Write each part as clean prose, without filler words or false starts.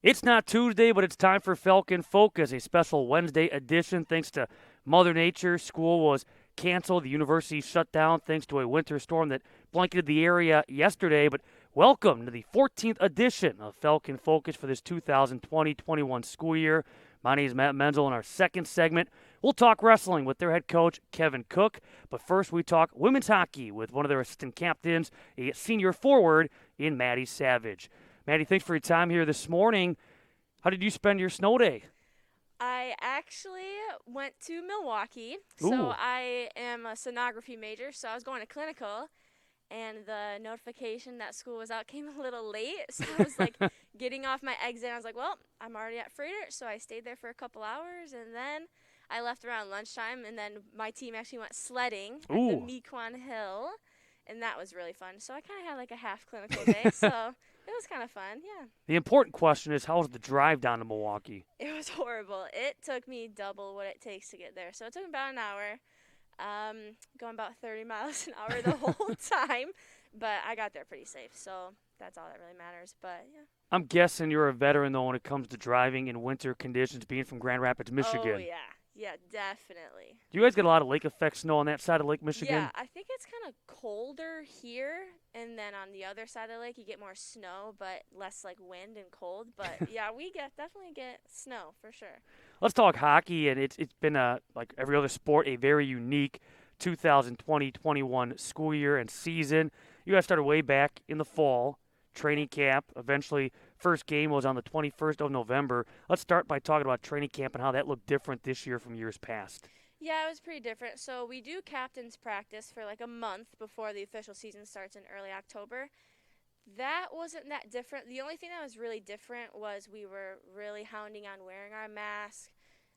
It's not Tuesday, but it's time for Falcon Focus, a special Wednesday edition. Thanks to Mother Nature, school was canceled. The university shut down thanks to a winter storm that blanketed the area yesterday. But welcome to the 14th edition of Falcon Focus for this 2020-21 school year. My name is Matt Menzel. In our second segment, we'll talk wrestling with their head coach, Kevin Cook. But first, we talk women's hockey with one of their assistant captains, a senior forward in Maddie Savage. Maddie, thanks for your time here this morning. How did you spend your snow day? I actually went to Milwaukee. So Ooh, I am a sonography major, so I was going to clinical, and the notification that school was out came a little late. So I was like getting off my exit. I was like, well, I'm already at Freighter. So I stayed there for a couple hours, and then I left around lunchtime, and then my team actually went sledding at the ooh. Mequon Hill, and that was really fun. So I kind of had like a half clinical day. So it was kind of fun. Yeah. The important question is, how was the drive down to Milwaukee? It was horrible. It took me double what it takes to get there. So it took me about an hour, going about 30 miles an hour the whole time. But I got there pretty safe, so that's all that really matters. But yeah. I'm guessing you're a veteran, though, when it comes to driving in winter conditions, being from Grand Rapids, Oh Michigan. yeah, yeah, definitely. Do you guys get a lot of lake effect snow on that side of Lake Yeah, Michigan? I think it's kind of colder here, and then on the other side of the lake you get more snow, but less like wind and cold. But yeah, we get definitely get snow for sure. Let's talk hockey, and it's been, like every other sport, a very unique 2020-21 school year and season. You guys started way back in the fall, Yeah. training camp. Eventually, first game was on the 21st of November. Let's start by talking about training camp and how that looked different this year from years past. Yeah, it was pretty different. So we do captain's practice for like a month before the official season starts in early October. That wasn't that different. The only thing that was really different was we were really hounding on wearing our mask,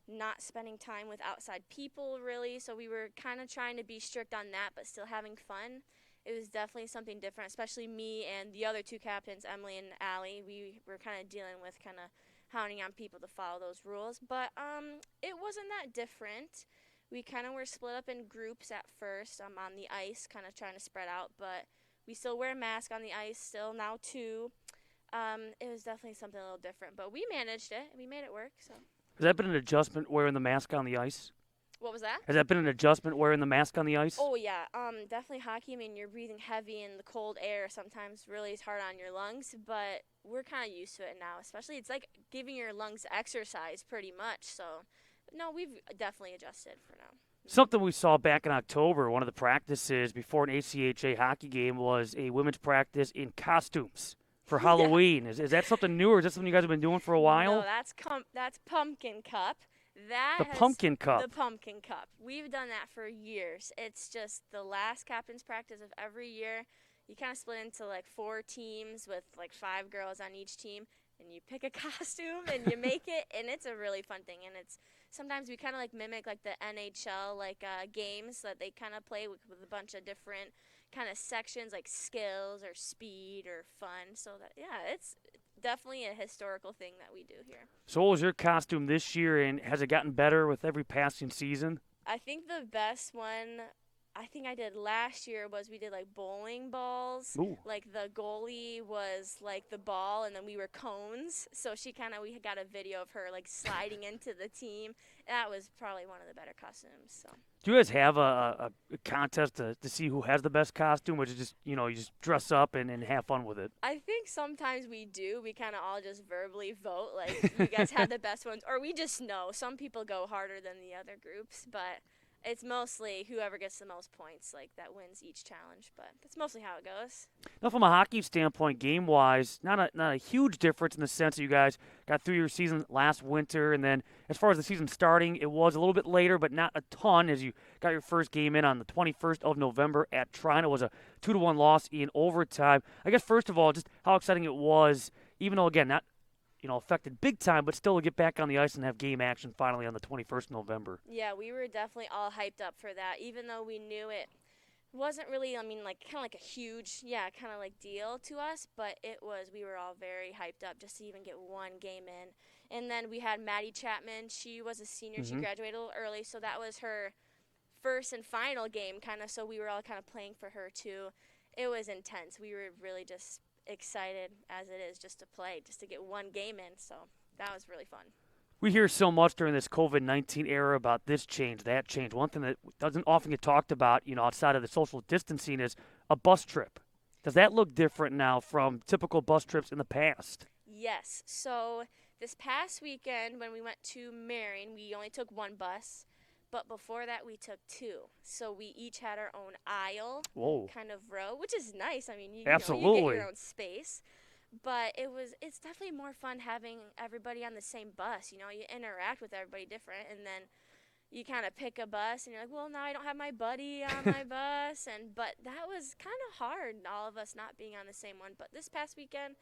not spending time with outside people really. So we were kind of trying to be strict on that, but still having fun. It was definitely something different, especially me and the other two captains, Emily and Allie. We were kind of dealing with kind of hounding on people to follow those rules, but it wasn't that different. We kind of were split up in groups at first on the ice, kind of trying to spread out, but we still wear a mask on the ice still now too. It was definitely something a little different, but we managed it. We made it work. So Has that been an adjustment wearing the mask on the ice? what was that? Has that been an adjustment wearing the mask on the ice? Oh yeah, definitely hockey. I mean, you're breathing heavy in the cold air. Sometimes really is hard on your lungs, but we're kind of used to it now. Especially, it's like giving your lungs exercise pretty much. So, no, we've definitely adjusted for now. Something we saw back in October, one of the practices before an ACHA hockey game was a women's practice in costumes for Yeah. Halloween. Is that something new, or is that something you guys have been doing for a No, while? that's pumpkin cup. The That has pumpkin the cup. pumpkin cup. We've done that for years. It's just the last captain's practice of every year. You kind of split into like four teams with like five girls on each team, and you pick a costume and you make it, and it's a really fun thing. And it's sometimes we kind of like mimic like the NHL like games that they kind of play with a bunch of different kind of sections like skills or speed or fun. So that yeah, it's definitely a historical thing that we do here. So, what was your costume this year, and has it gotten better with every passing season? I think the best one I think I did last year was we did like bowling balls. Ooh. Like the goalie was like the ball and then we were cones. So she kind of we got a video of her like sliding into the team. That was probably one of the better costumes. So Do you guys have a contest to see who has the best costume, or is it just, you just dress up and have fun with it? I think sometimes we do. We kind of all just verbally vote like you guys had the best ones or we just know. Some people go harder than the other groups, but it's mostly whoever gets the most points, like that wins each challenge. But that's mostly how it goes. Now, from a hockey standpoint, game wise, not a huge difference in the sense that you guys got through your season last winter, and then as far as the season starting, it was a little bit later, but not a ton, as you got your first game in on the 21st of November at Trine. It was a 2-1 loss in overtime. I guess first of all, just how exciting it was, even though again not affected big time, but still to get back on the ice and have game action finally on the 21st of November. Yeah, we were definitely all hyped up for that, even though we knew it wasn't really, I mean, like kind of like a huge, yeah, kind of like deal to us, but it was, we were all very hyped up just to even get one game in. And then we had Maddie Chapman. She was a senior. She Hmm. graduated a little early, so that was her first and final game, kind of, so we were all kind of playing for her too. It was intense. We were really just excited as it is just to play, just to get one game in. So that was really fun. We hear so much during this COVID-19 era about this change, that change. One thing that doesn't often get talked about, outside of the social distancing is a bus trip. Does that look different now from typical bus trips in the past? Yes. So this past weekend when we went to Marion, we only took one bus. But before that, we took two. So we each had our own aisle, Whoa. kind of row, which is nice. I mean, you Absolutely. get your own space. But it's definitely more fun having everybody on the same bus. You interact with everybody different, and then you kind of pick a bus, and you're like, well, now I don't have my buddy on my bus. But that was kind of hard, all of us not being on the same one. But this past weekend,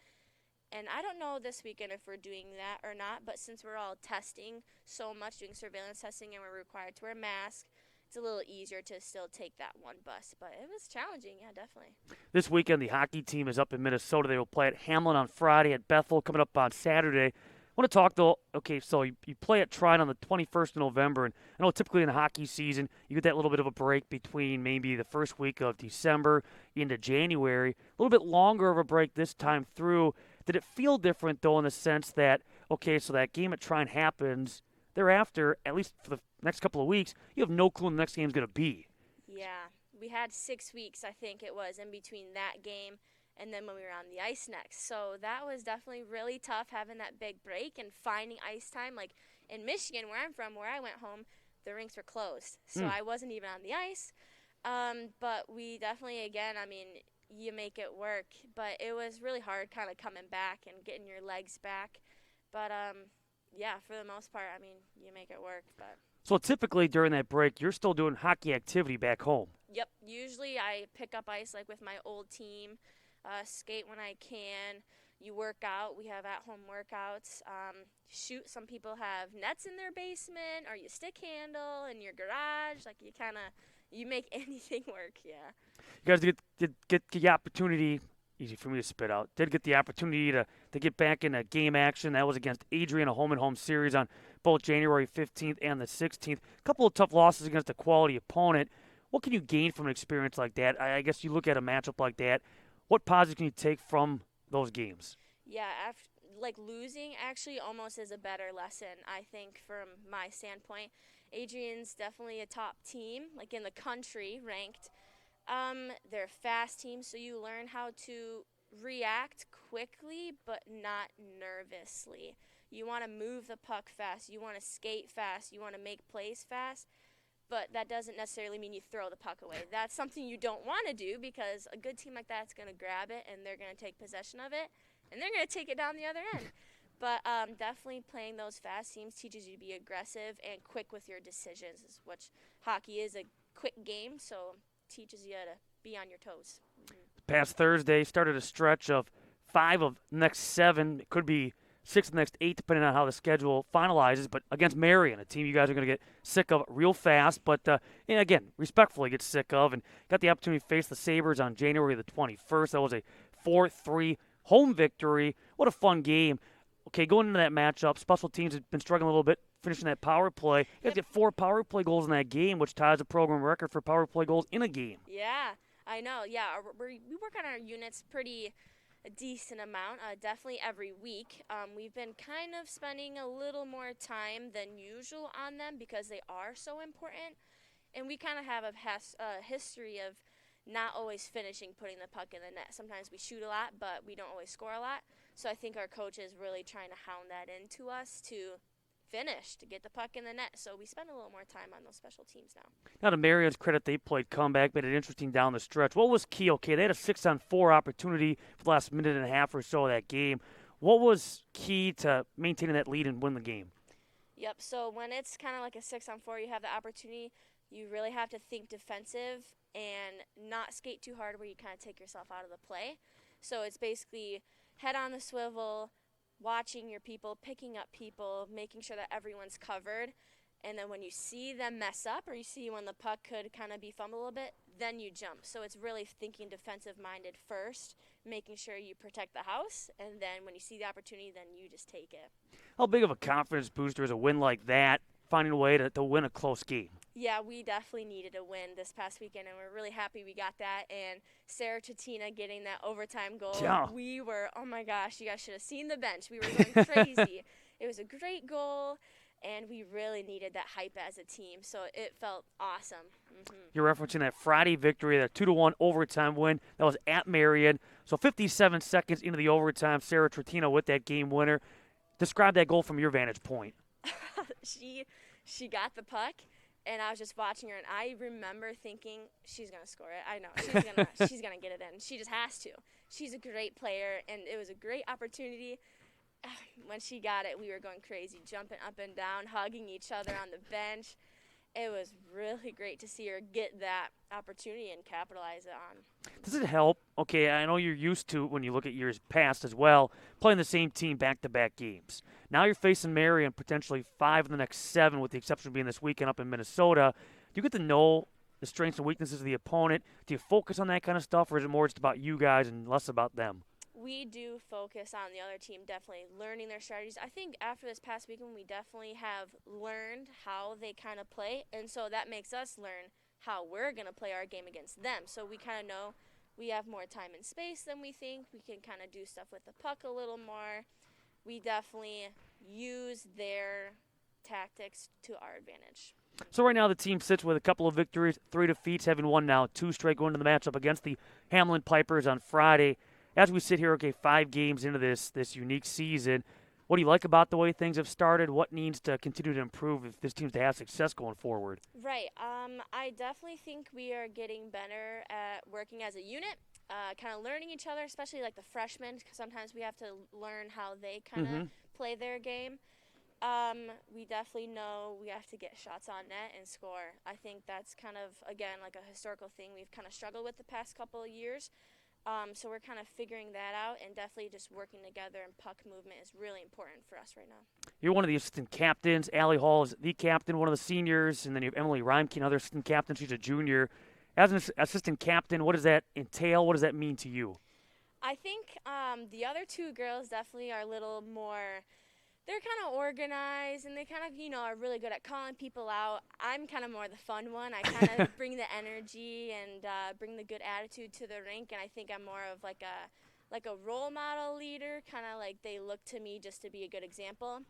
and I don't know this weekend if we're doing that or not, but since we're all testing so much, doing surveillance testing, and we're required to wear masks, it's a little easier to still take that one bus. But it was challenging, yeah, definitely. This weekend, the hockey team is up in Minnesota. They will play at Hamlin on Friday, at Bethel coming up on Saturday. I want to talk, though, okay, so you play at Trine on the 21st of November, and I know typically in the hockey season, you get that little bit of a break between maybe the first week of December into January. A little bit longer of a break this time through. Did it feel different, though, in the sense that, okay, so that game at Trine happens, thereafter, at least for the next couple of weeks, you have no clue when the next game's going to be? Yeah, we had 6 weeks, I think it was, in between that game and then when we were on the ice next. So that was definitely really tough, having that big break and finding ice time. Like in Michigan, where I'm from, where I went home, the rinks were closed. So I wasn't even on the ice. But we definitely, again, I mean, you make it work. But it was really hard kind of coming back and getting your legs back. But, yeah, for the most part, I mean, you make it work. But So typically during that break, you're still doing hockey activity back home. Yep. Usually I pick up ice like with my old team, skate when I can. You work out. We have at-home workouts. Shoot, some people have nets in their basement, or you stick handle in your garage. Like you make anything work, yeah. You guys get the opportunity, easy for me to spit out, did get the opportunity to get back into game action. That was against Adrian, a home-and-home series on both January 15th and the 16th. A couple of tough losses against a quality opponent. What can you gain from an experience like that? I guess you look at a matchup like that. What positives can you take from those games? Yeah, like losing actually almost is a better lesson, I think, from my standpoint. Adrian's definitely a top team, like in the country, ranked. They're a fast team, so you learn how to react quickly but not nervously. You want to move the puck fast. You want to skate fast. You want to make plays fast. But that doesn't necessarily mean you throw the puck away. That's something you don't want to do, because a good team like that's going to grab it and they're going to take possession of it, and they're going to take it down the other end. But definitely playing those fast teams teaches you to be aggressive and quick with your decisions, which hockey is a quick game, so teaches you to be on your toes. Past Thursday started a stretch of 5 of the next 7. It could be 6 of the next 8, depending on how the schedule finalizes. But against Marion, a team you guys are going to get sick of real fast. But, and again, respectfully get sick of. And got the opportunity to face the Sabres on January the 21st. That was a 4-3 home victory. What a fun game. Okay, going into that matchup, special teams have been struggling a little bit finishing that power play. You guys get 4 power play goals in that game, which ties the program record for power play goals in a game. Yeah, I know. Yeah, we work on our units pretty a decent amount, definitely every week. We've been kind of spending a little more time than usual on them because they are so important. And we kind of have a history of not always finishing putting the puck in the net. Sometimes we shoot a lot, but we don't always score a lot. So I think our coach is really trying to hound that into us to finish, to get the puck in the net. So we spend a little more time on those special teams now. Now, to Marion's credit, they played comeback, made it interesting down the stretch. What was key? Okay, they had a 6-on-4 opportunity for the last minute and a half or so of that game. What was key to maintaining that lead and win the game? Yep, so when it's kind of like a 6-on-4, you have the opportunity, you really have to think defensive and not skate too hard where you kind of take yourself out of the play. So it's basically head on the swivel, watching your people, picking up people, making sure that everyone's covered. And then when you see them mess up, or you see when the puck could kind of be fumbled a little bit, then you jump. So it's really thinking defensive-minded first, making sure you protect the house, and then when you see the opportunity, then you just take it. How big of a confidence booster is a win like that, finding a way to win a close game? Yeah, we definitely needed a win this past weekend, and we're really happy we got that. And Sarah Tratina getting that overtime goal, Yeah. we were, oh my gosh, you guys should have seen the bench. We were going crazy. It was a great goal, and we really needed that hype as a team, so it felt awesome. You're referencing that Friday victory, that 2-1 overtime win. That was at Marion. So 57 seconds into the overtime, Sarah Tratina with that game winner. Describe that goal from your vantage point. she she got the puck, and I was just watching her, and I remember thinking she's gonna score it. I know she's gonna get it in. She just has to. She's a great player, and it was a great opportunity. When she got it, we were going crazy, jumping up and down, hugging each other on the bench. It was really great to see her get that opportunity and capitalize it on. Does it help? Okay, I know you're used to, when you look at years past as well, playing the same team back-to-back games. Now you're facing Marion potentially 5 of the next 7, with the exception of being this weekend up in Minnesota. Do you get to know the strengths and weaknesses of the opponent? Do you focus on that kind of stuff, or is it more just about you guys and less about them? We do focus on the other team, definitely learning their strategies. I think after this past weekend, we definitely have learned how they kind of play, and so that makes us learn how we're going to play our game against them. So we kind of know we have more time and space than we think. We can kind of do stuff with the puck a little more. We definitely use their tactics to our advantage. So right now the team sits with a couple of victories, 3 defeats, having won now 2 straight going into the matchup against the Hamlin Pipers on Friday. As we sit here, okay, 5 games into this unique season, what do you like about the way things have started? What needs to continue to improve if this team's to have success going forward? Right. I definitely think we are getting better at working as a unit, kind of learning each other, especially like the freshmen, 'cause sometimes we have to learn how they kind of play their game. We definitely know we have to get shots on net and score. I think that's kind of, again, like a historical thing we've kind of struggled with the past couple of years. So we're kind of figuring that out, and definitely just working together, and puck movement is really important for us right now. You're one of the assistant captains. Allie Hall is the captain, one of the seniors, and then you have Emily Reimke, another assistant captain. She's a junior. As an assistant captain, what does that entail? What does that mean to you? I think the other two girls definitely are a little more, they're kind of organized, and they kind of, are really good at calling people out. I'm kind of more the fun one. I kind of bring the energy and bring the good attitude to the rink, and I think I'm more of like a role model leader, kind of like they look to me just to be a good example.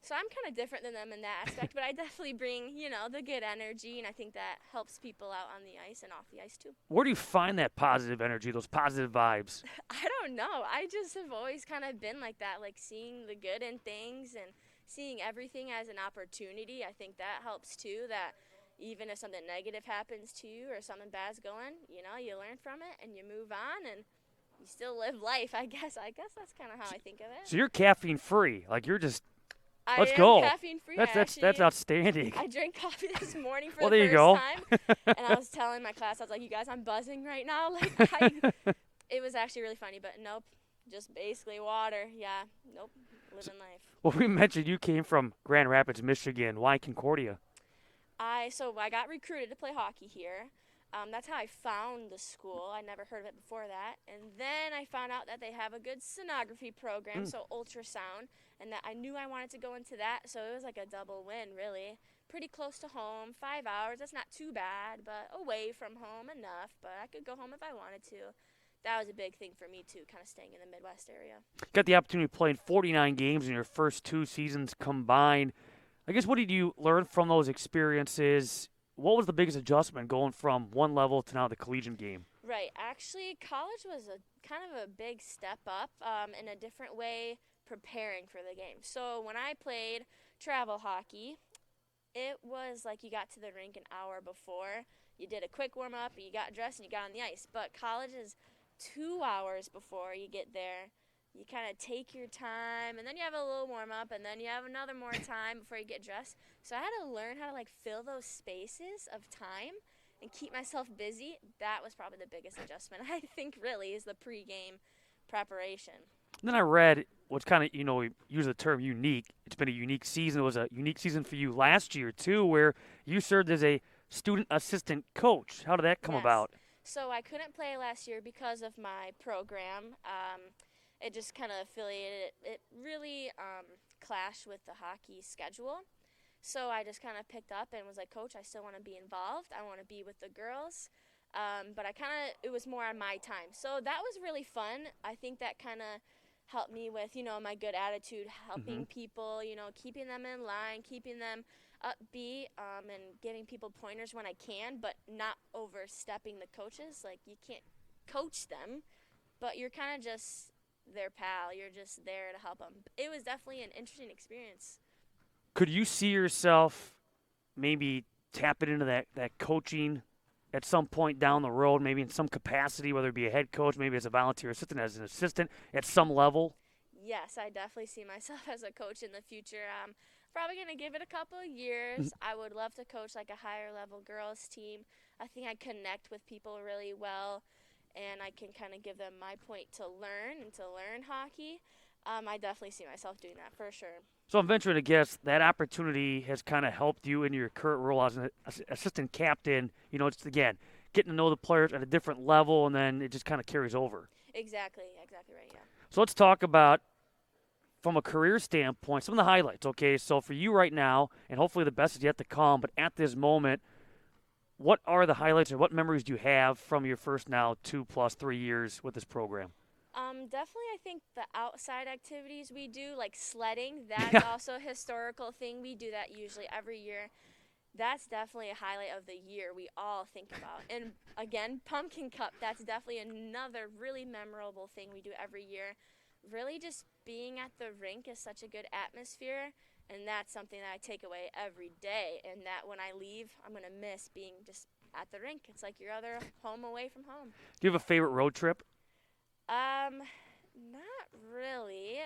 So I'm kind of different than them in that aspect, but I definitely bring, the good energy, and I think that helps people out on the ice and off the ice too. Where do you find that positive energy, those positive vibes? I don't know. I just have always kind of been like that, like seeing the good in things and seeing everything as an opportunity. I think that helps too, that even if something negative happens to you or something bad's going, you learn from it and you move on and you still live life, I guess. I guess that's kind of how I think of it. So you're caffeine free. Like you're just let's I am go. caffeine free. That's outstanding. I drank coffee this morning for well, the there you first go. time, and I was telling my class, I was like, "You guys, I'm buzzing right now." It was actually really funny, but nope, just basically water. Yeah, nope, living life. Well, we mentioned you came from Grand Rapids, Michigan. Why Concordia? So I got recruited to play hockey here. That's how I found the school. I never heard of it before that. And then I found out that they have a good sonography program, so ultrasound, and that I knew I wanted to go into that. So it was like a double win, really. Pretty close to home, 5 hours. That's not too bad, but away from home enough. But I could go home if I wanted to. That was a big thing for me, too, kind of staying in the Midwest area. Got the opportunity to play in 49 games in your first 2 seasons combined. I guess what did you learn from those experiences? What was the biggest adjustment going from one level to now the collegiate game? Right. Actually, college was a kind of a big step up in a different way preparing for the game. So when I played travel hockey, it was like you got to the rink an hour before. You did a quick warm-up, you got dressed, and you got on the ice. But college is 2 hours before you get there. You kind of take your time, and then you have a little warm-up, and then you have another more time before you get dressed. So I had to learn how to, fill those spaces of time and keep myself busy. That was probably the biggest adjustment, I think, really, is the pregame preparation. And then I read what's kind of, we use the term unique. It's been a unique season. It was a unique season for you last year, too, where you served as a student assistant coach. How did that come about? So I couldn't play last year because of my program. It just kind of affiliated. It really clashed with the hockey schedule. So I just kind of picked up and was like, Coach, I still want to be involved. I want to be with the girls. But it was more on my time. So that was really fun. I think that kind of helped me with, my good attitude, Mm-hmm. helping people, keeping them in line, keeping them upbeat, and giving people pointers when I can, but not overstepping the coaches. Like, you can't coach them, but you're kind of just their pal. You're just there to help them. It was definitely an interesting experience. Could you see yourself maybe tapping into that coaching at some point down the road, maybe in some capacity, whether it be a head coach, maybe as a volunteer assistant, as an assistant at some level? Yes, I definitely see myself as a coach in the future. Probably going to give it a couple of years. I would love to coach like a higher level girls team. I think I connect with people really well, and I can kind of give them my point to learn hockey. I definitely see myself doing that for sure. So I'm venturing to guess that opportunity has kind of helped you in your current role as an assistant captain. It's again getting to know the players at a different level, and then it just kind of carries over. Exactly right, yeah. So let's talk about from a career standpoint some of the highlights. Okay, so for you right now, and hopefully the best is yet to come. But at this moment, what are the highlights, or what memories do you have from your first now 2 plus 3 years with this program? Definitely, I think the outside activities we do, like sledding, that's Yeah, also a historical thing. We do that usually every year. That's definitely a highlight of the year we all think about. And again, Pumpkin Cup, that's definitely another really memorable thing we do every year. Really, just being at the rink is such a good atmosphere, and that's something that I take away every day. And that when I leave, I'm going to miss being just at the rink. It's like your other home away from home. do you have a favorite road trip? Um, Not really.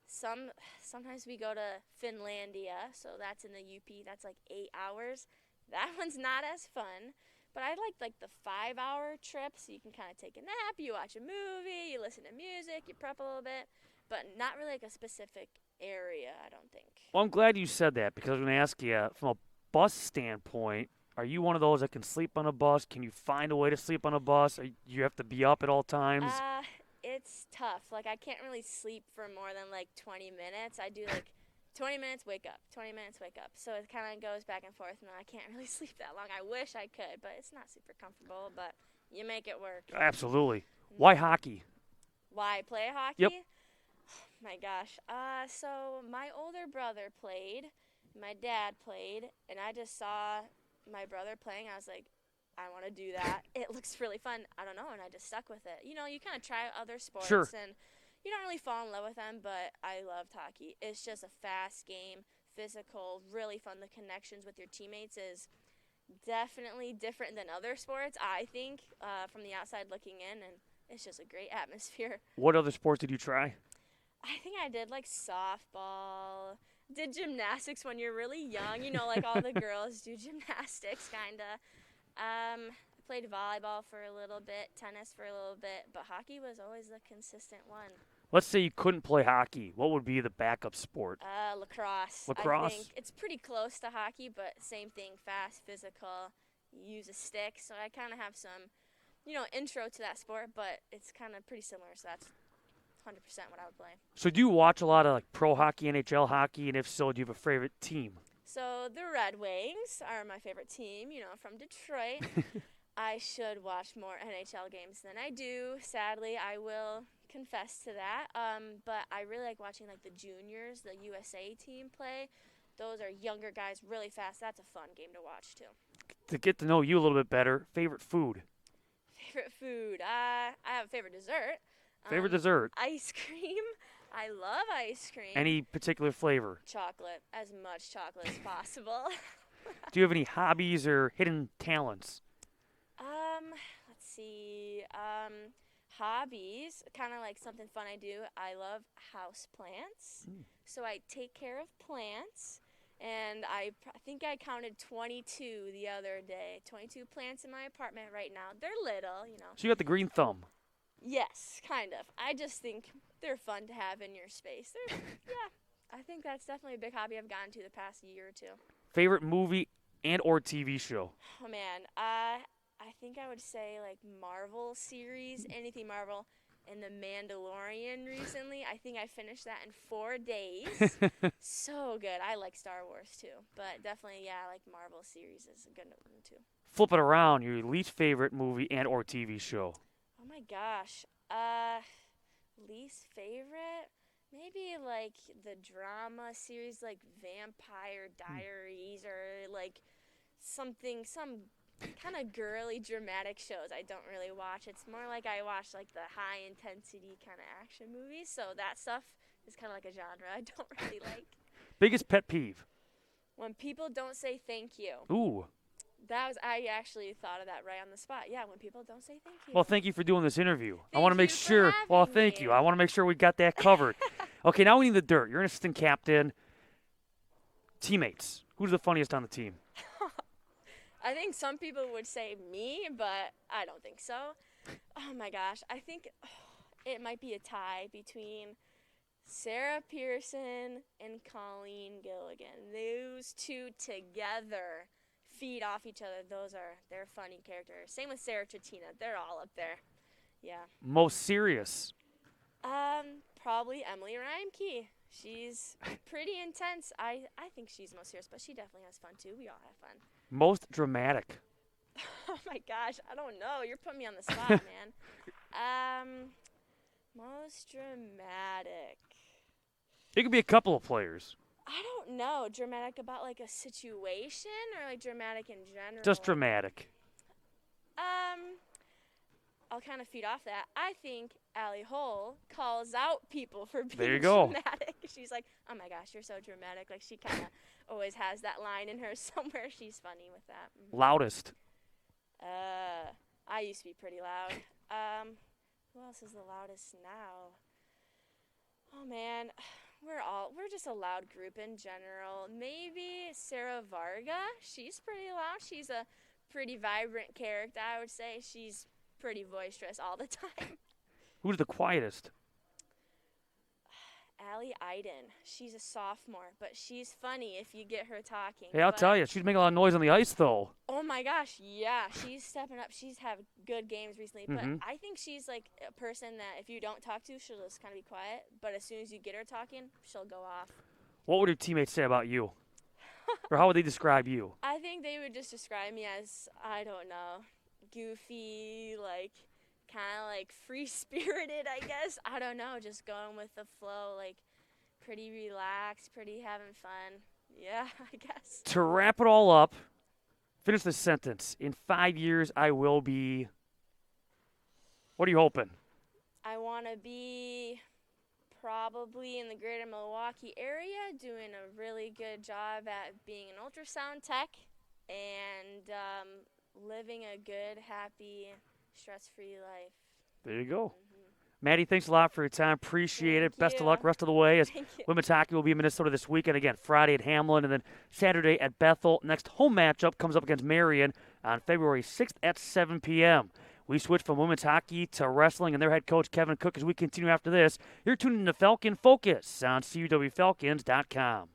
Sometimes we go to Finlandia, so that's in the UP. That's like 8 hours. That one's not as fun. But I like the 5 hour trip, so you can kind of take a nap, you watch a movie, you listen to music, you prep a little bit, but not really like a specific area, I don't think. Well, I'm glad you said that because I'm going to ask you from a bus standpoint. Are you one of those that can sleep on a bus? Can you find a way to sleep on a bus? Or you have to be up at all times? Uh, it's tough. Like, I can't really sleep for more than like 20 minutes. I do like 20 minutes, wake up, 20 minutes, wake up. So it kind of goes back and forth, and I can't really sleep that long. I wish I could, but it's not super comfortable, but you make it work. Absolutely. Why hockey? Why play Yep. hockey? My gosh. So my older brother played, my dad played, and I just saw my brother playing. I was like, I want to do that. It looks really fun. I don't know, and I just stuck with it. You kind of try other Sure. sports, and you don't really fall in love with them, but I loved hockey. It's just a fast game, physical, really fun. The connections with your teammates is definitely different than other sports, I think, from the outside looking in, and it's just a great atmosphere. What other sports did you try? I think I did like softball, did gymnastics when you're really young, like all the girls do gymnastics, kind of. Played volleyball for a little bit, tennis for a little bit, but hockey was always the consistent one. Let's say you couldn't play hockey. What would be the backup sport? Lacrosse. I think Lacrosse? it's pretty close to hockey, but same thing, fast, physical. You use a stick, so I kind of have some, intro to that sport, but it's kind of pretty similar, so that's 100% what I would play. So do you watch a lot of like pro hockey, NHL hockey, and if so, do you have a favorite team? So the Red Wings are my favorite team, from Detroit. I should watch more NHL games than I do. Sadly, I will confess to that. But I really like watching like the juniors, the USA team play. Those are younger guys, really fast. That's a fun game to watch too. To get to know you a little bit better, favorite food? Favorite food? I have a favorite dessert. Favorite dessert? Ice cream. I love ice cream. Any particular flavor? Chocolate, as much chocolate as possible. Do you have any hobbies or hidden talents? Let's see. Hobbies, kind of like something fun I do. I love house plants. So I take care of plants. And I think I counted 22 the other day. 22 plants in my apartment right now. They're little. So you got the green thumb. Yes, kind of. I just think they're fun to have in your space. Yeah, I think that's definitely a big hobby I've gotten to the past year or two. Favorite movie and or TV show? Oh man, I think I would say like Marvel series, anything Marvel, and The Mandalorian recently. I think I finished that in 4 days. So good. I like Star Wars too, but definitely, yeah, I like Marvel series is a good one too. Flip it around, your least favorite movie and or TV show. Oh my gosh. Least favorite? Maybe like the drama series like Vampire Diaries or like some kind of girly dramatic shows I don't really watch. It's more like I watch like the high intensity kind of action movies. So that stuff is kind of like a genre I don't really like. Biggest pet peeve. When people don't say thank you. Ooh. I actually thought of that right on the spot. Yeah, when people don't say thank you. Well, thank you for doing this interview. I Thank want to make you for sure. Well, having thank me. you. I want to make sure we got that covered. Okay, now we need the dirt. You're an assistant captain. Teammates. Who's the funniest on the team? I think some people would say me, but I don't think so. Oh my gosh. I think it might be a tie between Sarah Pearson and Colleen Gilligan. Those two together feed off each other. They're funny characters. Same with Sarah Chatina. They're all up there. Yeah. Most serious. Probably Emily Reimke. She's pretty intense. I think she's most serious, but she definitely has fun too. We all have fun. Most dramatic. Oh my gosh, I don't know. You're putting me on the spot, man. Most dramatic. It could be a couple of players. I don't know. Dramatic about like a situation or like dramatic in general? Just dramatic. I'll kind of feed off that. I think Allie Hole calls out people for being There you go. dramatic. She's like, oh my gosh, you're so dramatic. Like she kind of always has that line in her somewhere. She's funny with that. Loudest. I used to be pretty loud. Who else is the loudest now? Oh man, we're just a loud group in general. Maybe Sarah Varga. She's pretty loud. She's a pretty vibrant character. I would say she's pretty boisterous all the time. Who's the quietest? Allie Iden. She's a sophomore, but she's funny if you get her talking. Hey, I'll tell you, she's making a lot of noise on the ice, though. Oh my gosh, yeah, she's stepping up. She's had good games recently, but I think she's like a person that if you don't talk to, she'll just kind of be quiet. But as soon as you get her talking, she'll go off. What would your teammates say about you? Or how would they describe you? I think they would just describe me as, I don't know, goofy, like kind of like free-spirited, I guess. I don't know, just going with the flow, like pretty relaxed, pretty having fun. Yeah, I guess. To wrap it all up, finish this sentence. In 5 years, I will be. What are you hoping? I want to be probably in the greater Milwaukee area, doing a really good job at being an ultrasound tech and living a good, happy, stress-free life. There you go. Maddie, thanks a lot for your time. Appreciate it. Best of luck rest of the way as women's hockey will be in Minnesota this weekend. Again, Friday at Hamlin and then Saturday at Bethel. Next home matchup comes up against Marion on February 6th at 7 p.m. We switch from women's hockey to wrestling and their head coach, Kevin Cook, as we continue after this. You're tuning to Falcon Focus on CUWFalcons.com.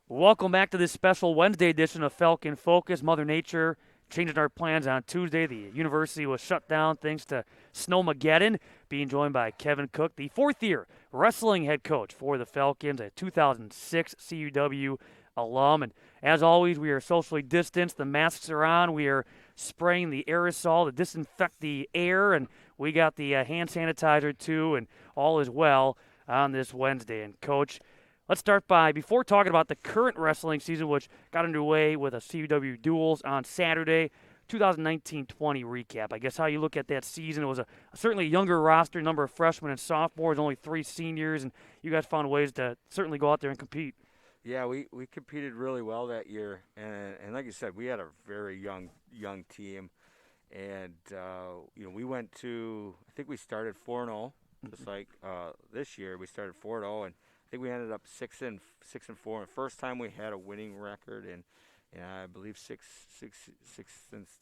Welcome back to this special Wednesday edition of Falcon Focus. Mother Nature changing our plans on Tuesday. The university was shut down thanks to Snowmageddon. Being joined by Kevin Cook, the fourth-year wrestling head coach for the Falcons, a 2006 CUW alum. And as always, we are socially distanced. The masks are on. We are spraying the aerosol to disinfect the air, and we got the hand sanitizer too, and all is well on this Wednesday. And Coach, let's start by, before talking about the current wrestling season, which got underway with a CUW duels on Saturday, 2019-20 recap. I guess how you look at that season. It was certainly a younger roster, number of freshmen and sophomores, only 3 seniors, and you guys found ways to certainly go out there and compete. Yeah, we competed really well that year, and like you said, we had a very young team, and we went to, I think we started 4-0, just like this year we started 4-0, and I think we ended up 6-4. And first time we had a winning record in I believe six since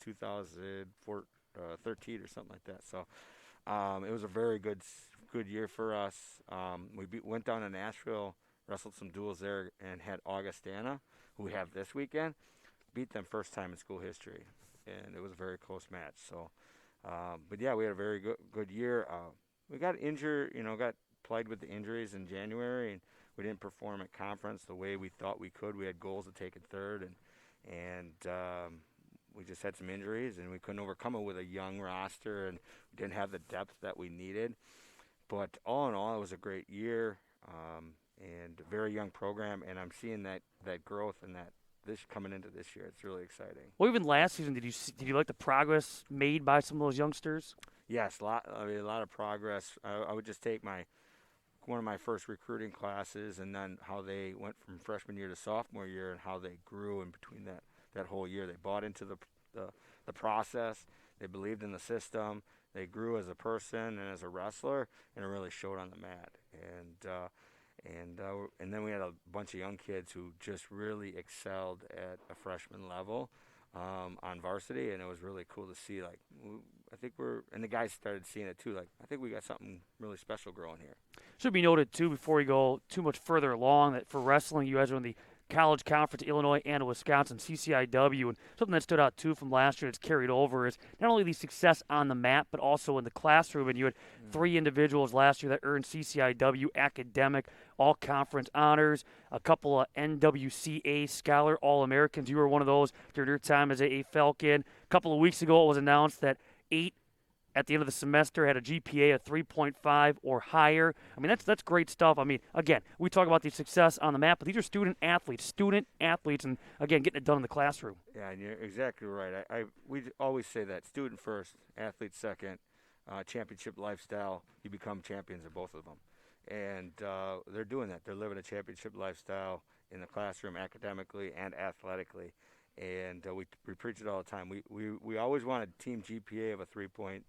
2013 or something like that. So it was a very good year for us. We went down to Nashville, wrestled some duels there, and had Augustana, who we have this weekend, beat them first time in school history, and it was a very close match. So, but yeah, we had a very good year. we got injured, got plagued with the injuries in January, and we didn't perform at conference the way we thought we could. We had goals to take in third, and we just had some injuries, and we couldn't overcome it with a young roster, and we didn't have the depth that we needed. But all in all, it was a great year, and a very young program, and I'm seeing that growth and that this coming into this year. It's really exciting. Well, even last season, did you like the progress made by some of those youngsters? Yes, a lot of progress. I would just take one of my first recruiting classes, and then how they went from freshman year to sophomore year, and how they grew in between that whole year. They bought into the process. They believed in the system. They grew as a person and as a wrestler, and it really showed on the mat. And then we had a bunch of young kids who just really excelled at a freshman level on varsity, and it was really cool to see. I think and the guys started seeing it too. I think we got something really special growing here. Should be noted too, before we go too much further along, that for wrestling, you guys are in the College Conference, Illinois and Wisconsin, CCIW, and something that stood out too from last year that's carried over is not only the success on the mat, but also in the classroom. And you had 3 individuals last year that earned CCIW academic all-conference honors, a couple of NWCA Scholar All-Americans. You were one of those during your time as a Falcon. A couple of weeks ago, it was announced that 8 at the end of the semester had a GPA of 3.5 or higher. I mean, that's great stuff. I mean, again, we talk about the success on the mat, but these are student athletes, and again, getting it done in the classroom. Yeah, and you're exactly right. We always say that student first, athlete second, championship lifestyle. You become champions of both of them, and they're doing that. They're living a championship lifestyle in the classroom, academically and athletically. And we preach it all the time. We always wanted team GPA of a 3.3.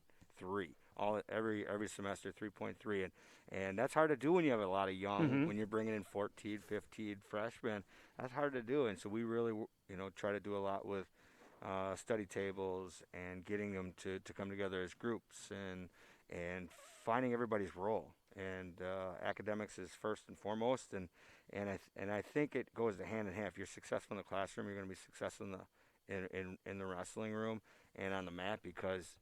Every semester 3.3, and that's hard to do when you have a lot of young, when you're bringing in 14, 15 freshmen. That's hard to do, and so we really try to do a lot with study tables and getting them to come together as groups, and finding everybody's role. And academics is first and foremost, and I think it goes hand in hand. If you're successful in the classroom, you're going to be successful in the wrestling room and on the mat, because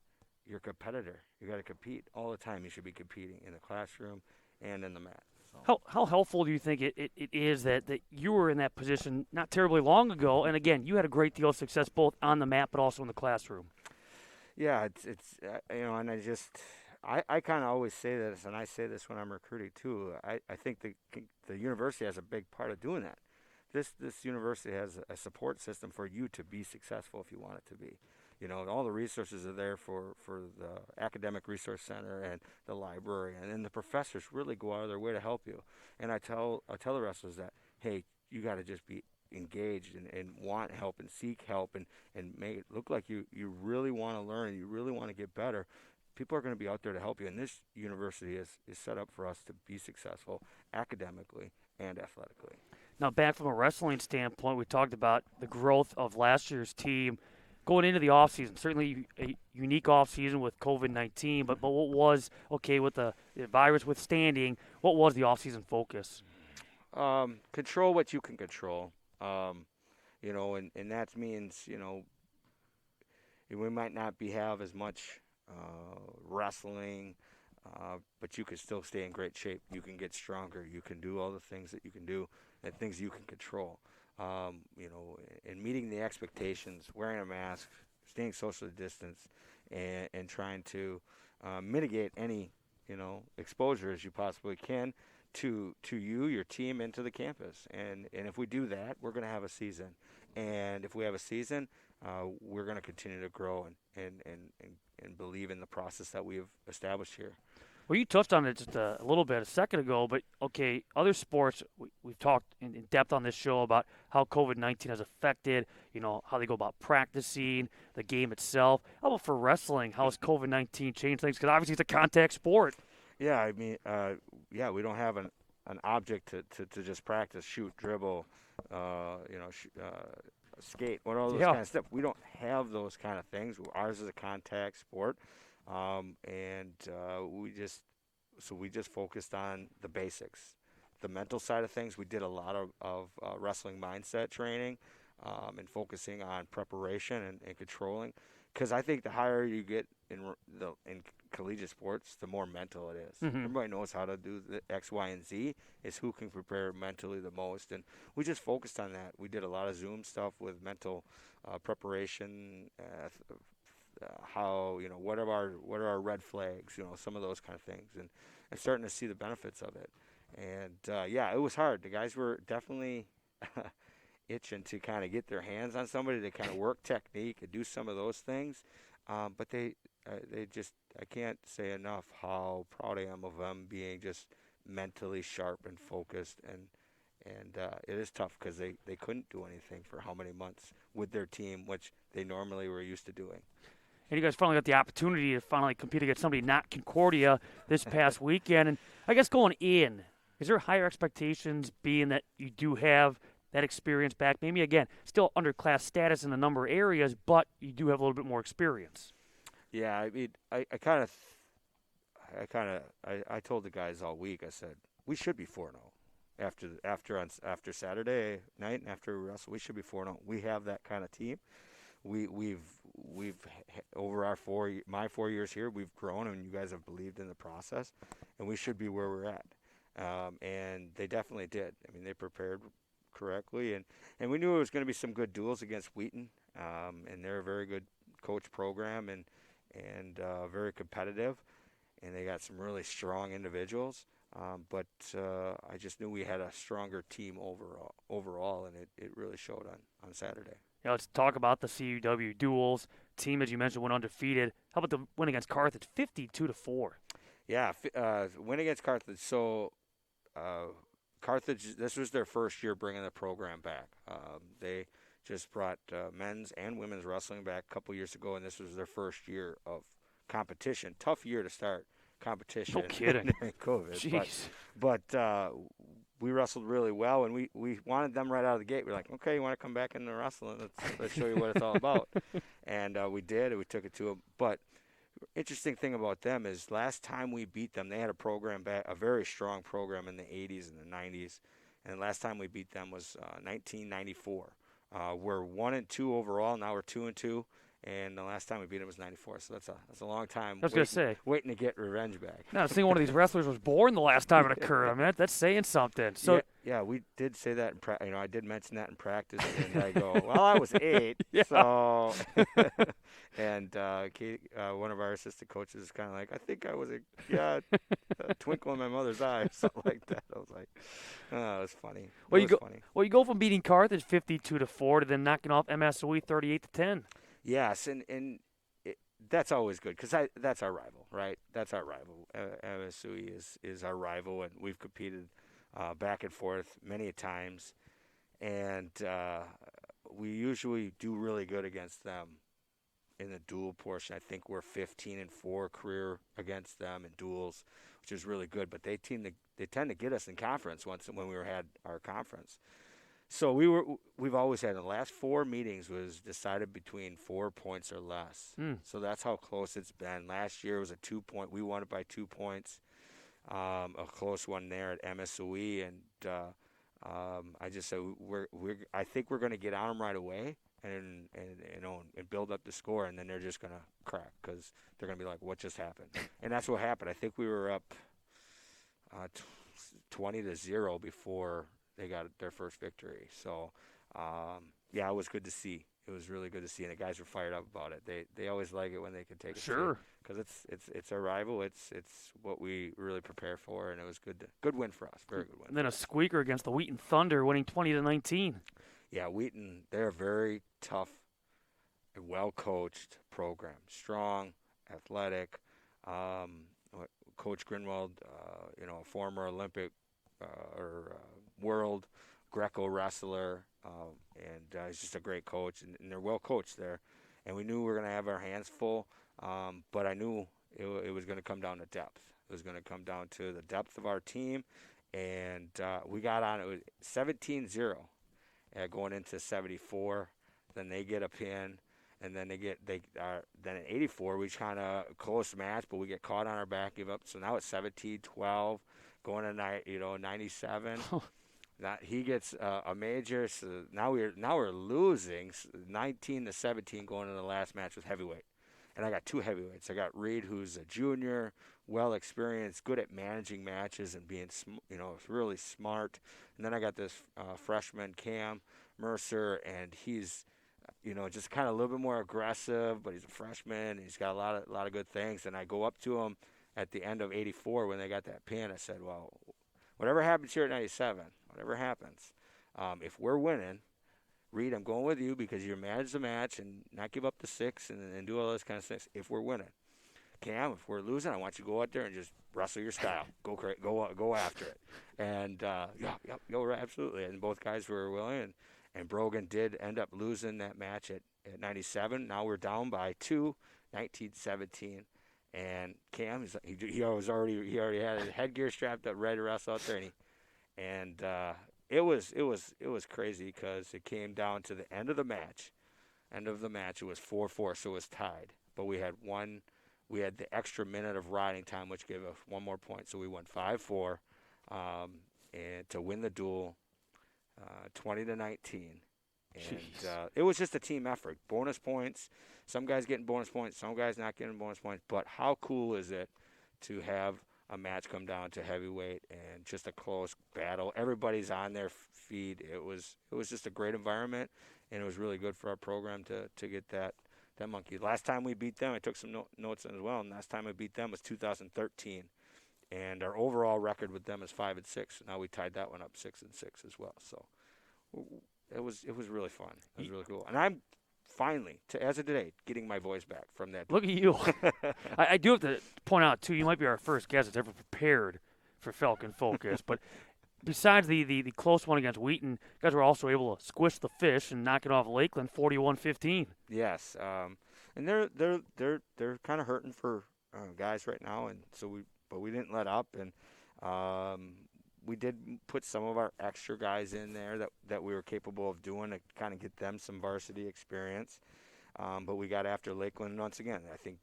you're a competitor. You got to compete all the time. You should be competing in the classroom and in the mat. So. How helpful do you think it is that you were in that position not terribly long ago, and again, you had a great deal of success both on the mat but also in the classroom? Yeah, it's and I kind of always say this, and I say this when I'm recruiting too. I think the university has a big part of doing that. This university has a support system for you to be successful if you want it to be. All the resources are there for the academic resource center and the library, and then the professors really go out of their way to help you. And I tell the wrestlers that, hey, you got to just be engaged and want help and seek help and make it look like you really want to learn and you really want to get better. People are going to be out there to help you, and this university is set up for us to be successful academically and athletically. Now, back from a wrestling standpoint, we talked about the growth of last year's team going into the offseason. Certainly a unique offseason with COVID-19, but what was, with the virus withstanding, what was the offseason focus? Control what you can control. And that means, we might not have as much wrestling, but you can still stay in great shape. You can get stronger. You can do all the things that you can do and things you can control. And meeting the expectations, wearing a mask, staying socially distanced, and trying to mitigate any, exposure as you possibly can to you, your team, and to the campus. And if we do that, we're going to have a season. And if we have a season, we're going to continue to grow and believe in the process that we have established here. Well, you touched on it just a little bit a second ago, but other sports, we've talked in depth on this show about how COVID-19 has affected, how they go about practicing, the game itself. How about for wrestling? How has COVID-19 changed things? Because obviously it's a contact sport. Yeah, I mean, we don't have an object to just practice, shoot, dribble, skate, all those kind of stuff. We don't have those kind of things. Ours is a contact sport. We just focused on the basics. The mental side of things, we did a lot of wrestling mindset training and focusing on preparation and controlling. Because I think the higher you get in collegiate sports, the more mental it is. Mm-hmm. Everybody knows how to do the X, Y, and Z. It's who can prepare mentally the most, and we just focused on that. We did a lot of Zoom stuff with mental preparation. How what are our red flags? Some of those kind of things, and starting to see the benefits of it. And yeah, it was hard. The guys were definitely itching to kind of get their hands on somebody to kind of work technique and do some of those things. But they just, I can't say enough how proud I am of them being just mentally sharp and focused. And it is tough because they couldn't do anything for how many months with their team, which they normally were used to doing. And you guys finally got the opportunity to finally compete against somebody not Concordia this past weekend. And I guess going in, is there higher expectations being that you do have that experience back? Maybe, again, still underclass status in a number of areas, but you do have a little bit more experience. Yeah, I mean, I told the guys all week, I said, we should be 4-0. After Saturday night and after we wrestle, we should be 4-0. We have that kind of team. We've over my 4 years here, we've grown, and you guys have believed in the process, and we should be where we're at. And they definitely did. I mean, they prepared correctly, and we knew it was going to be some good duels against Wheaton, and they're a very good coach program and very competitive, and they got some really strong individuals. But I just knew we had a stronger team overall, and it really showed on Saturday. Yeah, let's talk about the CUW duels. Team, as you mentioned, went undefeated. How about the win against Carthage, 52-4? Yeah, win against Carthage. So Carthage, this was their first year bringing the program back. They just brought men's and women's wrestling back a couple years ago, and this was their first year of competition. Tough year to start competition. No kidding. During COVID. Jeez. But we wrestled really well, and we wanted them right out of the gate. We're like, okay, you want to come back into wrestling? Let's show you what it's all about. And we did, and we took it to them. But interesting thing about them is last time we beat them, they had a program back, a very strong program in the 80s and the 90s. And last time we beat them was 1994. We're 1-2 overall. Now we're 2-2. And the last time we beat them was 94, so that's a long time. I was going to say. Waiting to get revenge back. Now, seeing one of these wrestlers was born the last time it occurred. I mean, that's saying something. So yeah, we did say that. I did mention that in practice, and I go, well, I was 8, yeah. So. And Kate, one of our assistant coaches is kind of like, I think I was a twinkle in my mother's eye, something like that. I was like, oh, it was funny. You go from beating Carthage 52-4 to then knocking off MSOE 38-10. Yes, and that's always good because that's our rival, right? That's our rival. MSOE is our rival, and we've competed back and forth many times, and we usually do really good against them in the dual portion. I think we're 15-4 career against them in duels, which is really good. But they tend to get us in conference when we had our conference. So we've always had, the last 4 meetings was decided between 4 points or less. So that's how close it's been. Last year was a 2-point. We won it by 2 points. A close one there at MSOE, and I just said I think we're going to get on them right away and build up the score, and then they're just going to crack because they're going to be like, what just happened? And that's what happened. I think we were up 20-0 before they got their first victory. So, yeah, it was good to see. It was really good to see, and the guys were fired up about it. They always like it when they can take it. Sure. Because it's our rival. It's what we really prepare for, and it was good win for us. Very good win. And then a squeaker against the Wheaton Thunder, winning 20-19. Yeah, Wheaton, they're a very tough and well-coached program. Strong, athletic. Coach Grinwald, a former Olympic or world Greco wrestler, and he's just a great coach, and they're well coached there. And we knew we were going to have our hands full, but I knew it was going to come down to depth. It was going to come down to the depth of our team, and we got on. It was 17-0 going into 74. Then they get a pin, and then then in 84 we kind of close match, but we get caught on our back, give up. So now it's 17-12, going to 97. He gets a major. So now we're losing 19-17 going into the last match with heavyweight. And I got two heavyweights. I got Reed, who's a junior, well experienced, good at managing matches and being, really smart. And then I got this freshman, Cam Mercer, and he's, just kind of a little bit more aggressive, but he's a freshman. And he's got a lot of good things. And I go up to him at the end of '84 when they got that pin. I said, well, whatever happens here at '97, whatever happens, if we're winning, Reed, I'm going with you because you manage the match and not give up the 6 and do all those kind of things. If we're winning, Cam, if we're losing, I want you to go out there and just wrestle your style. Go after it. And absolutely. And both guys were willing. And Brogan did end up losing that match at 97. Now we're down by 2, 19-17. And Cam, he already had his headgear strapped up, ready to wrestle out there, and it was crazy because it came down to the end of the match. It was 4-4, so it was tied. But we had the extra minute of riding time, which gave us one more point, so we won 5-4, and to win the duel, 20-19. And it was just a team effort. Bonus points. Some guys getting bonus points, some guys not getting bonus points. But how cool is it to have a match come down to heavyweight and just a close battle? Everybody's on their feet. It was just a great environment, and it was really good for our program to get that monkey. Last time we beat them, I took some notes as well. And last time I beat them was 2013, and our overall record with them is 5-6. Now we tied that one up 6-6 as well. So it was really fun. It was really cool, and I'm finally, as of today, getting my voice back from that. Look at you. I do have to point out, too, you might be our first guest that's ever prepared for Falcon Focus. But besides the close one against Wheaton, you guys were also able to squish the fish and knock it off Lakeland 41-15. Yes. And they're kind of hurting for guys right now, and but we didn't let up, and we did put some of our extra guys in there that we were capable of doing to kind of get them some varsity experience. But we got after Lakeland once again. I think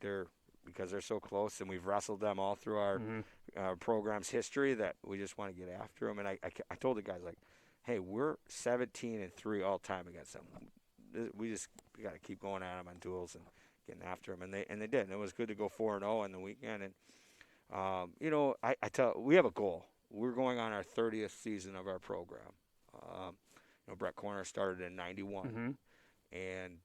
because they're so close, and we've wrestled them all through our program's history, that we just want to get after them. And I told the guys, like, hey, we're 17-3 all time against them. We got to keep going at them on duels and getting after them. And they did. And it was good to go 4-0 on the weekend. And we have a goal. We're going on our 30th season of our program. Brett Corner started in '91, and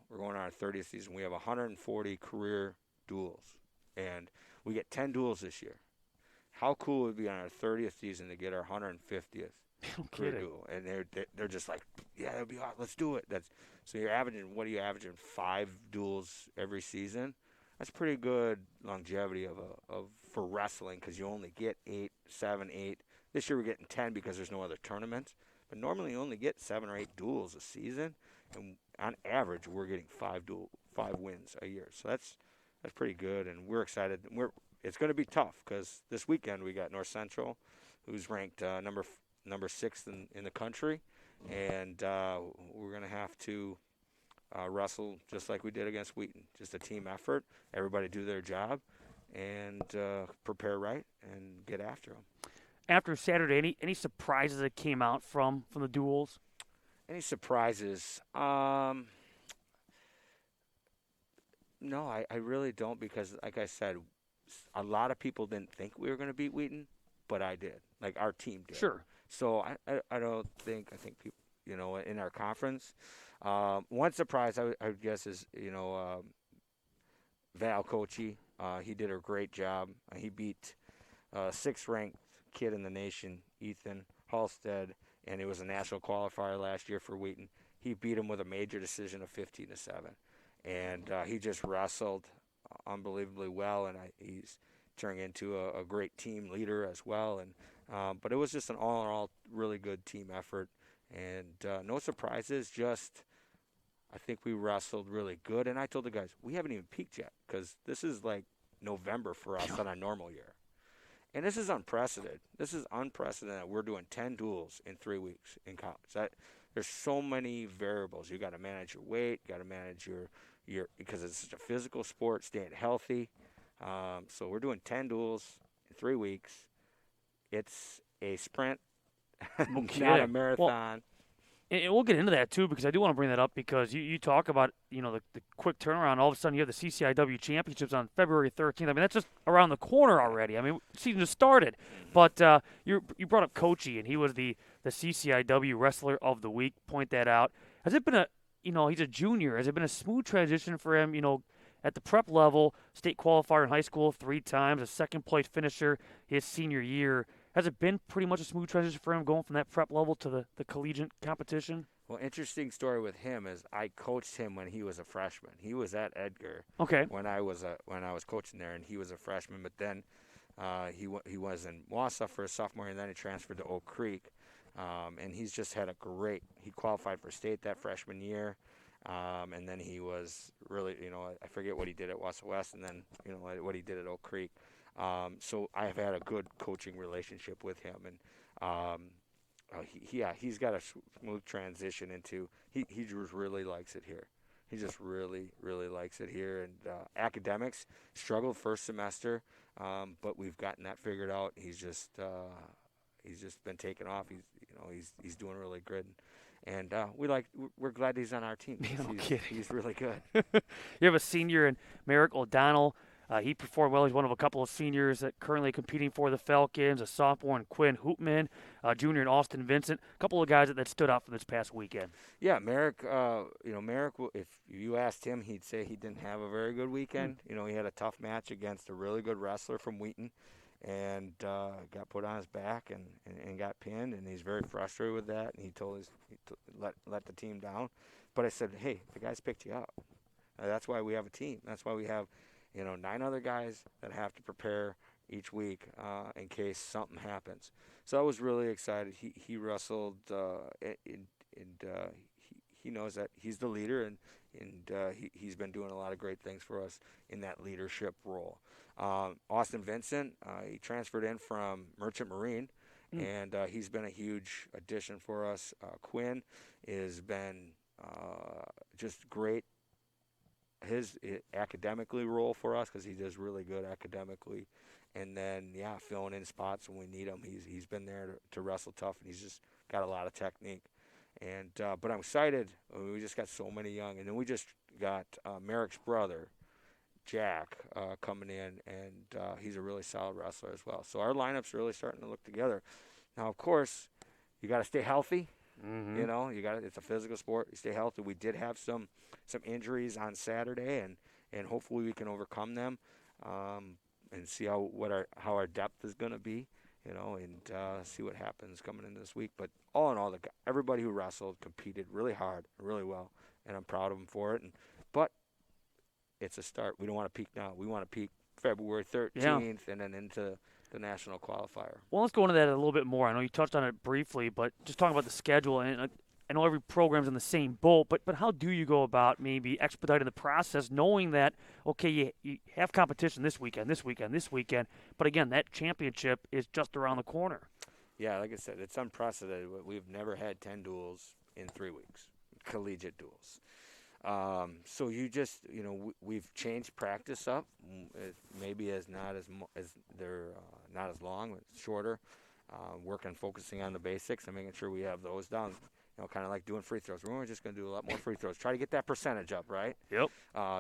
we're going on our 30th season. We have 140 career duels, and we get 10 duels this year. How cool would it be on our 30th season to get our 150th career duel? And they're just like, yeah, that'd be awesome. Let's do it. So you're averaging, what are you averaging? 5 duels every season. That's pretty good longevity for wrestling, because you only get 8, 7, 8. This year we're getting 10 because there's no other tournaments. But normally you only get 7 or 8 duels a season, and on average we're getting 5 wins a year. So that's pretty good, and we're excited. It's going to be tough because this weekend we got North Central, who's ranked number 6th in the country, and we're going to have to wrestle just like we did against Wheaton. Just a team effort. Everybody do their job and prepare right and get after them. After Saturday, any surprises that came out from the duels? Any surprises? No, I really don't, because, like I said, a lot of people didn't think we were going to beat Wheaton, but I did. Like, our team did. Sure. So I think people, in our conference, one surprise I would guess is, Val Kochi. He did a great job. He beat 6th ranked kid in the nation, Ethan Halstead, and it was a national qualifier last year for Wheaton. He beat him with a major decision of 15-7, and he just wrestled unbelievably well, and he's turning into a great team leader as well. And but it was just an all-in-all really good team effort, and no surprises. Just I think we wrestled really good, and I told the guys we haven't even peaked yet, because this is like November for us on a normal year. And this is unprecedented. We're doing 10 duels in 3 weeks in college. There's so many variables. You got to manage your weight. You got to manage your because it's such a physical sport, staying healthy. So we're doing 10 duels in 3 weeks. It's a sprint, not a marathon. And we'll get into that too, because I do want to bring that up, because you talk about, the quick turnaround. All of a sudden, you have the CCIW championships on February 13th. I mean, that's just around the corner already. I mean, season just started. But you brought up Kochi, and he was the CCIW Wrestler of the Week. Point that out. Has it been he's a junior. Has it been a smooth transition for him, at the prep level, state qualifier in high school 3 times, a second-place finisher his senior year? Has it been pretty much a smooth transition for him going from that prep level to the collegiate competition? Well, interesting story with him is I coached him when he was a freshman. He was at Edgar Okay. when I was coaching there, and he was a freshman. But then he was in Wausau for his sophomore year, and then he transferred to Oak Creek. And he's just had he qualified for state that freshman year. And then he was really, I forget what he did at Wausau West, and then, what he did at Oak Creek. So I've had a good coaching relationship with him, and he's got a smooth transition into. He just really likes it here. He just really, really likes it here. And academics struggled first semester, but we've gotten that figured out. He's just been taken off. He's doing really good. And we're glad he's on our team. He's really good. You have a senior in Merrick O'Donnell. He performed well. He's one of a couple of seniors that currently competing for the Falcons. A sophomore in Quinn Hoopman, a junior in Austin Vincent. A couple of guys that stood out for this past weekend. Yeah, Merrick. Merrick. If you asked him, he'd say he didn't have a very good weekend. He had a tough match against a really good wrestler from Wheaton, and got put on his back and got pinned, and he's very frustrated with that. And he let the team down. But I said, hey, the guys picked you up. That's why we have a team. That's why we have 9 other guys that have to prepare each week in case something happens. So I was really excited. He wrestled, and he knows that he's the leader, and he's been doing a lot of great things for us in that leadership role. Austin Vincent, he transferred in from Merchant Marine, and he's been a huge addition for us. Quinn has been just great. His academically role for us, because he does really good academically, and then filling in spots when we need him. He's been there to wrestle tough, and he's just got a lot of technique. And but I'm excited. We just got so many young, and then we just got Merrick's brother, Jack, coming in, and he's a really solid wrestler as well. So our lineup's really starting to look together. Now, of course, you got to stay healthy. Mm-hmm. It's a physical sport. You stay healthy. We did have some injuries on Saturday, and hopefully we can overcome them, and see how our depth is going to be, and see what happens coming into this week. But all in all, everybody who wrestled competed really hard, really well, and I'm proud of them for it. But it's a start. We don't want to peak now. We want to peak February 13th, and then into the national qualifier. Well, let's go into that a little bit more. I know you touched on it briefly, but just talking about the schedule, and I know every program's in the same boat, but how do you go about maybe expediting the process, knowing that, okay, you have competition this weekend, but again, that championship is just around the corner? Yeah, like I said, it's unprecedented. We've never had 10 duels in 3 weeks, collegiate duels. So you just, we've changed practice up. It maybe is not as they're not as long, it's shorter. Focusing on the basics and making sure we have those down. Kind of like doing free throws. We're just going to do a lot more free throws. Try to get that percentage up, right? Yep.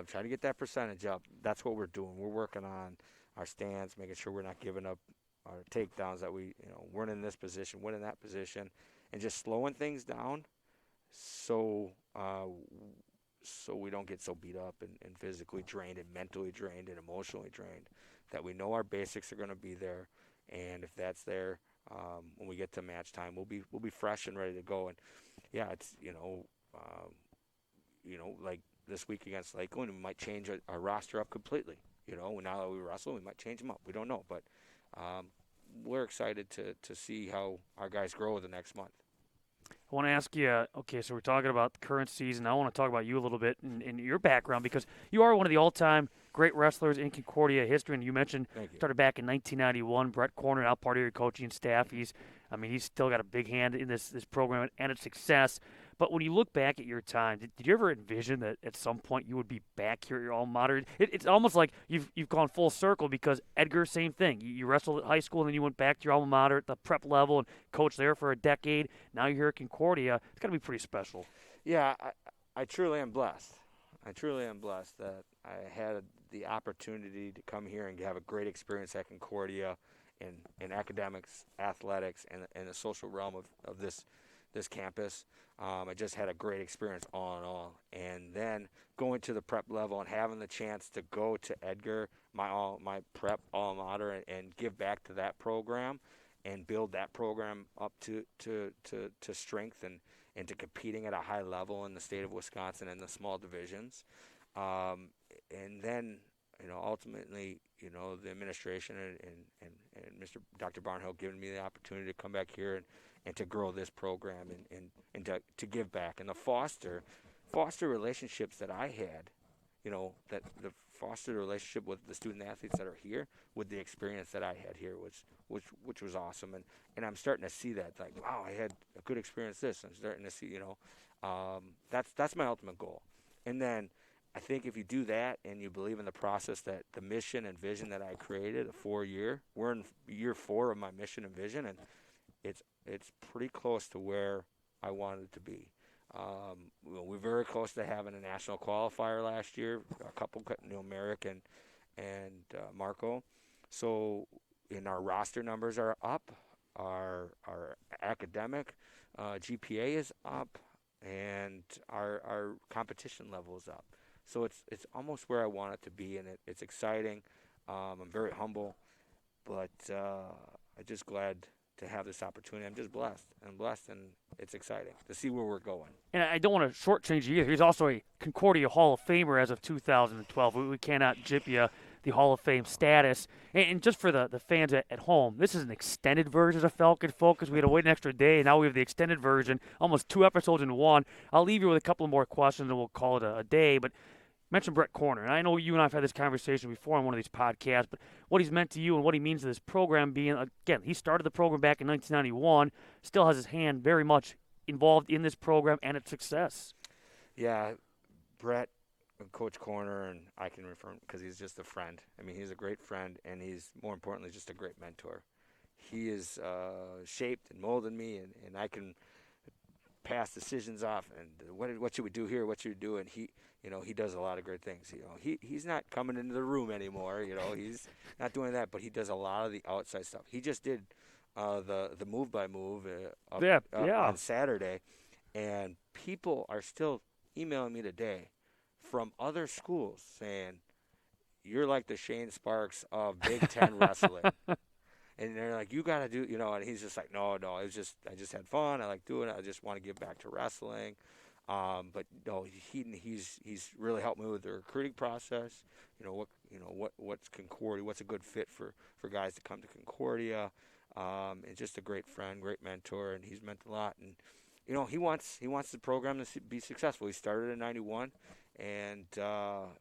Try to get that percentage up. That's what we're doing. We're working on our stands, making sure we're not giving up our takedowns, that we, weren't in this position, weren't in that position, and just slowing things down so we don't get so beat up and physically drained and mentally drained and emotionally drained, that we know our basics are going to be there, and if that's there, when we get to match time, we'll be fresh and ready to go. And it's like this week against Lakeland, we might change our roster up completely. Now that we wrestle, we might change them up. We don't know, but we're excited to see how our guys grow the next month. I want to ask you, okay, so we're talking about the current season. I want to talk about you a little bit in your background, because you are one of the all-time great wrestlers in Concordia history, and you mentioned started back in 1991. Brett Corner, now part of your coaching staff. He's still got a big hand in this program and its success. But when you look back at your time, did you ever envision that at some point you would be back here at your alma mater? It's almost like you've gone full circle because Edgar, same thing. You wrestled at high school and then you went back to your alma mater at the prep level and coached there for a decade. Now you're here at Concordia. It's got to be pretty special. Yeah, I truly am blessed. I truly am blessed that I had the opportunity to come here and have a great experience at Concordia in academics, athletics, and the social realm of this campus. I just had a great experience all in all. And then going to the prep level and having the chance to go to Edgar, my prep alma mater, and give back to that program and build that program up to strength and to competing at a high level in the state of Wisconsin in the small divisions. And then, ultimately, the administration and Dr. Barnhill giving me the opportunity to come back here and to grow this program and to give back. And the foster relationships that I had, that the foster relationship with the student athletes that are here with the experience that I had here, which was awesome. And I'm starting to see that, like, wow, I had a good experience this. I'm starting to see, that's my ultimate goal. And then I think if you do that and you believe in the process, that the mission and vision that I created, a 4-year, we're in year 4 of my mission and vision, and it's pretty close to where I wanted to be. We're very close to having a national qualifier last year, a couple, Merrick and Marco. So, our roster numbers are up, our academic GPA is up, and our competition level is up. So it's almost where I want it to be, and it's exciting. I'm very humble, but I'm just glad to have this opportunity. I'm just blessed. And it's exciting to see where we're going. And I don't want to shortchange you either. He's also a Concordia Hall of Famer as of 2012. We cannot jip you the Hall of Fame status. And just for the fans at home, this is an extended version of Falcon Focus. We had to wait an extra day, and now we have the extended version, almost 2 episodes in one. I'll leave you with a couple more questions, and we'll call it a day. But mention Brett Corner, and I know you and I have had this conversation before on one of these podcasts, but what he's meant to you and what he means to this program being, again, he started the program back in 1991, still has his hand very much involved in this program and its success. Yeah, Brett, Coach Corner, and I can refer him because he's just a friend. I mean, he's a great friend, and he's, more importantly, just a great mentor. He is shaped and molded me, and I can pass decisions off, and what should we do here, what should we do, and he does a lot of great things. He's not coming into the room anymore. He's not doing that, but he does a lot of the outside stuff. He just did the move by move on Saturday, and people are still emailing me today from other schools saying, "You're like the Shane Sparks of Big Ten wrestling." And they're like, "You got to do," and he's just like, no, I just had fun. I like doing it. I just want to give back to wrestling. But no, he's really helped me with the recruiting process. What's Concordia? What's a good fit for guys to come to Concordia? And just a great friend, great mentor, and he's meant a lot. And he wants the program to be successful. He started in '91, and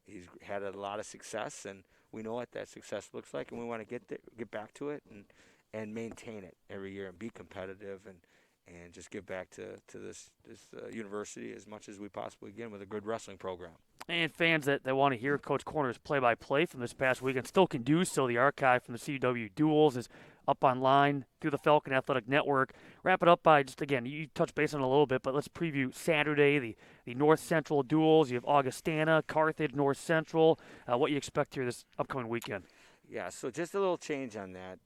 he's had a lot of success, and we know what that success looks like, and we want to get back to it and maintain it every year and be competitive and just give back to this university as much as we possibly can with a good wrestling program. And fans that want to hear Coach Corner's play-by-play from this past weekend still can do so. The archive from the CW Duels is up online through the Falcon Athletic Network. Wrap it up by just, again, you touched base on it a little bit, but let's preview Saturday, the North Central Duels. You have Augustana, Carthage, North Central. What you expect here this upcoming weekend? Yeah, so just a little change on that.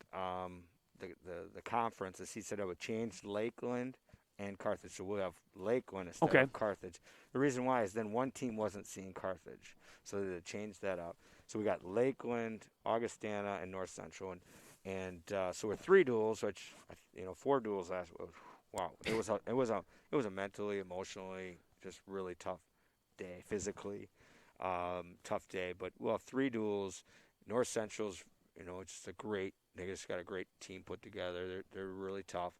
The conference, as he said, it would change Lakeland and Carthage. So we'll have Lakeland instead of Carthage. The reason why is then one team wasn't seeing Carthage. So they changed that up. So we got Lakeland, Augustana, and North Central. And so we're 3 duels, which, 4 duels last week. Wow. It was a mentally, emotionally, just really tough day, physically tough day. But we'll have 3 duels. North Central's, just they just got a great team put together. They're really tough.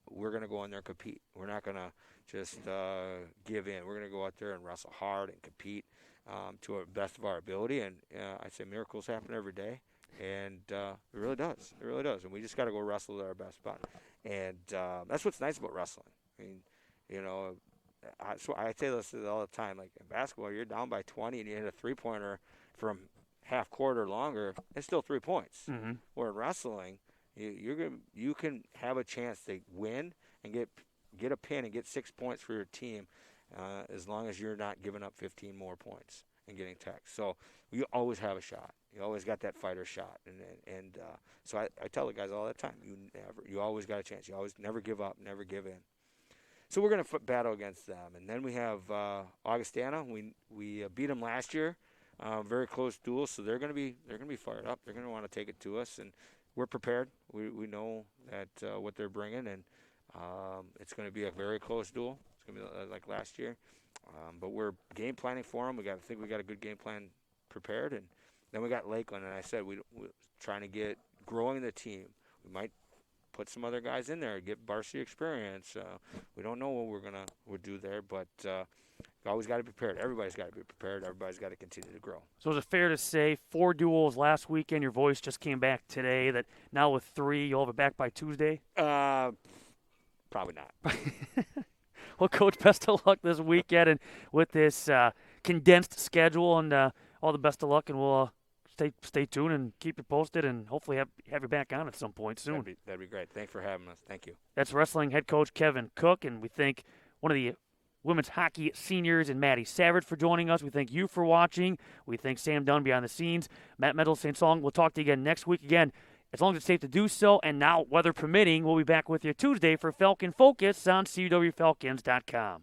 We're going to go in there and compete. We're not going to just give in. We're going to go out there and wrestle hard and compete to the best of our ability. And I'd say miracles happen every day. And it really does. It really does. And we just got to go wrestle at our best spot. And that's what's nice about wrestling. I mean, so I say this all the time. Like in basketball, you're down by 20 and you hit a 3-pointer from half court or longer. It's still 3 points. Mm-hmm. Or in wrestling, you can have a chance to win and get a pin and get 6 points for your team, as long as you're not giving up 15 more points and getting teched. So you always have a shot. You always got that fighter shot, and so I tell the guys all the time, you always got a chance. You always never give up, never give in. So we're gonna battle against them, and then we have Augustana. We beat them last year, very close duel. So they're gonna be fired up. They're gonna want to take it to us, and we're prepared. We know that what they're bringing, and it's gonna be a very close duel. It's gonna be like last year, but we're game planning for them. We got a good game plan prepared, and then we got Lakeland, and I said we're trying to get growing the team. We might put some other guys in there, get varsity experience. We don't know what we'll do there, but you always got to be prepared. Everybody's got to be prepared. Everybody's got to continue to grow. So is it fair to say 4 duels last weekend? Your voice just came back today. That now with 3, you'll have it back by Tuesday? Probably not. Well, Coach, best of luck this weekend and with this condensed schedule, and all the best of luck. And we'll stay tuned and keep you posted, and hopefully have you back on at some point soon. That'd be great. Thanks for having us. Thank you. That's wrestling head coach Kevin Cook, and we thank one of the women's hockey seniors and Maddie Savage for joining us. We thank you for watching. We thank Sam Dunn behind the scenes. Matt Meadows, St. Song. We'll talk to you again next week again, as long as it's safe to do so. And now, weather permitting, we'll be back with you Tuesday for Falcon Focus on CUWFalcons.com.